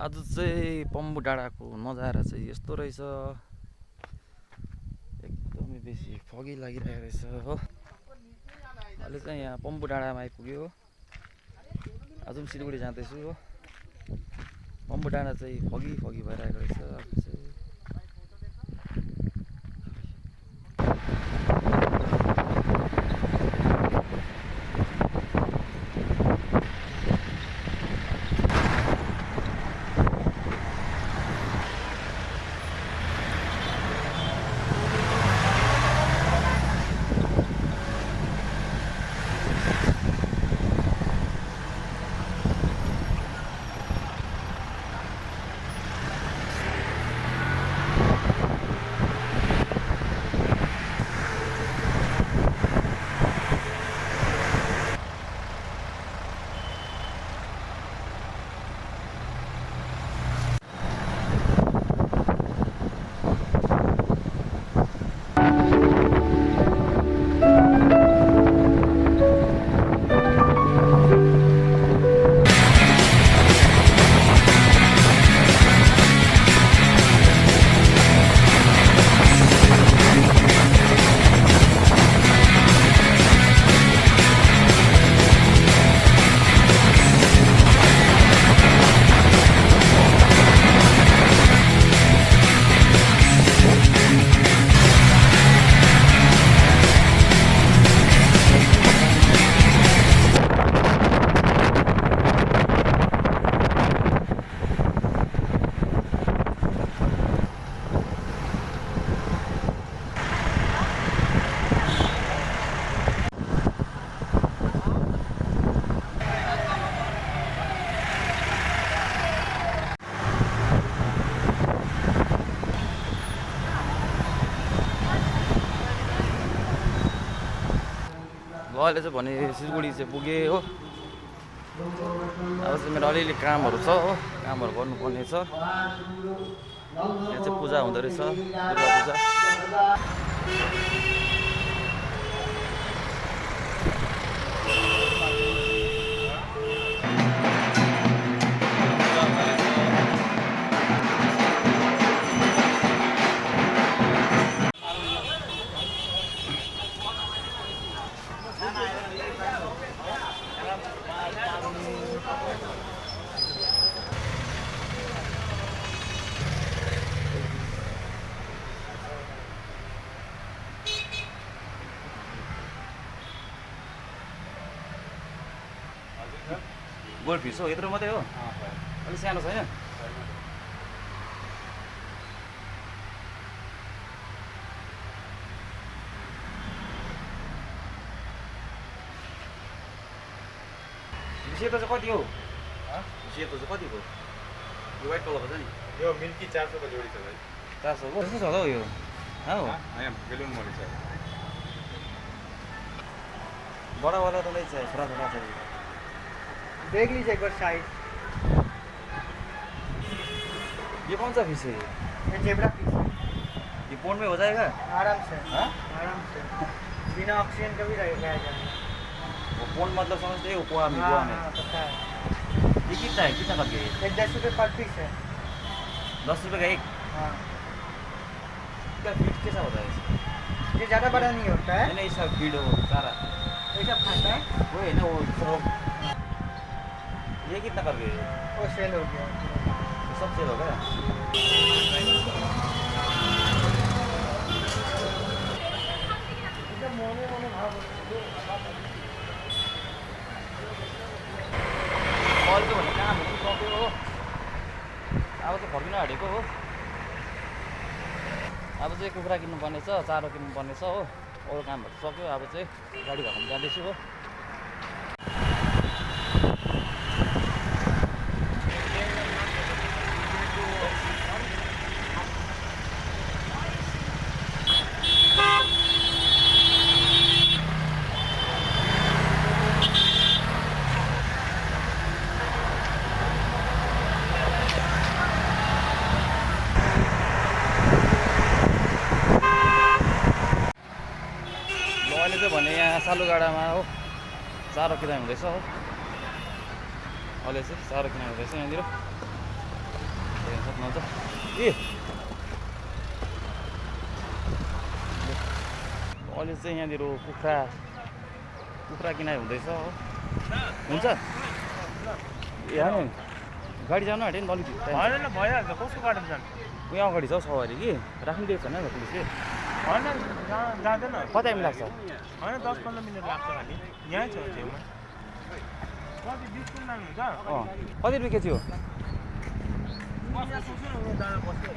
आज चाहिँ पम्बु डाँडाको नजारा चाहिँ यस्तो रहेछ, एकदमै बेसी फगी लागिरहेको रहेछ हो। अहिले चाहिँ यहाँ पम्बु डाँडामा आइपुग्यो। आज पनि सिलिगुडी जाँदैछु हो। पम्बु डाँडा चाहिँ फगी फगी भइरहेको रहेछ आज चाहिँ। अहिले चाहिँ भने सिलगढी चाहिँ पुगेँ हो। अब चाहिँ मेरो अलिअलि कामहरू छ हो, कामहरू गर्नुपर्ने छ। यहाँ चाहिँ पूजा हुँदो रहेछ, दुर्गा पूजा। गोल्ड फिस हो, यत्रो मात्रै हो, अलिक सानो छैन? सेतो चाहिँ कति हो? सेतो चाहिँ कति हो? यो व्हाइट कलरको छ नि, यो मिल्की 400 को जोडी छ भाइ। 400 को कस्तो छ त यो? हो यहाँ बेलुन मरि छ। बडा वाला त नै छ, छोरा छोरा छ। देख लीजिए एक बार साइज। ये कौन सा फिश है? ये जेब्रा फिश है। ये पोंड में हो जाएगा? आराम से। हाँ? आराम से, बिना ऑक्सीजन का भी रहेगा। वो पोंड मतलब समझते हो? कुआ में, कुआ में। हाँ, पता है। ये कितना है, कितना करके? ये 10 रुपये पर पीस है। 10 रुपये का एक? हाँ। इसका फीड कैसा होता है इसका? ये ज़्यादा बड़ा नहीं होता है। नहीं, इसका फीड हो सारा ये सब खाता है। वो है ना, वो ये कितना कर गए? वो सेल हो गया। सब सेल हो गया। मोमो भाव कल चाहिँ भने कामहरू सक्यो हो। अब चाहिँ फर्किन आँटेको हो। अब चाहिँ कुखुरा किन्नुपर्ने छ, चारो किन्नुपर्ने छ हो। अरू कामहरू सक्यो। अब चाहिँ गाडी घरमा जाँदैछु हो। भने यहाँ सालुगाडामा हो चारो किनाइ हुँदैछ हो। अहिले चाहिँ चारो किनाइ हुँदैछ यहाँनिर। हेर्न सक्नुहुन्छ ए अहिले चाहिँ यहाँनिर कुखुरा किनाइ हुँदैछ हो हुन्छ ए होइन गाडी जानु आँट्यो नि त अलिकति होइन भइहाल्छ कसको गाडीमा जानु उयो अगाडि छ सवारी कि राख्नु दिएको छैन पुलिसले होइन जाँदैन कति टाइम लाग्छ होइन 10-15 मिनट लाग्छ खालि यहीँ छ छेउमा कति 20 मिनट लाग्नुहुन्छ कति रुपियाँ केजी हो दाना बस्यो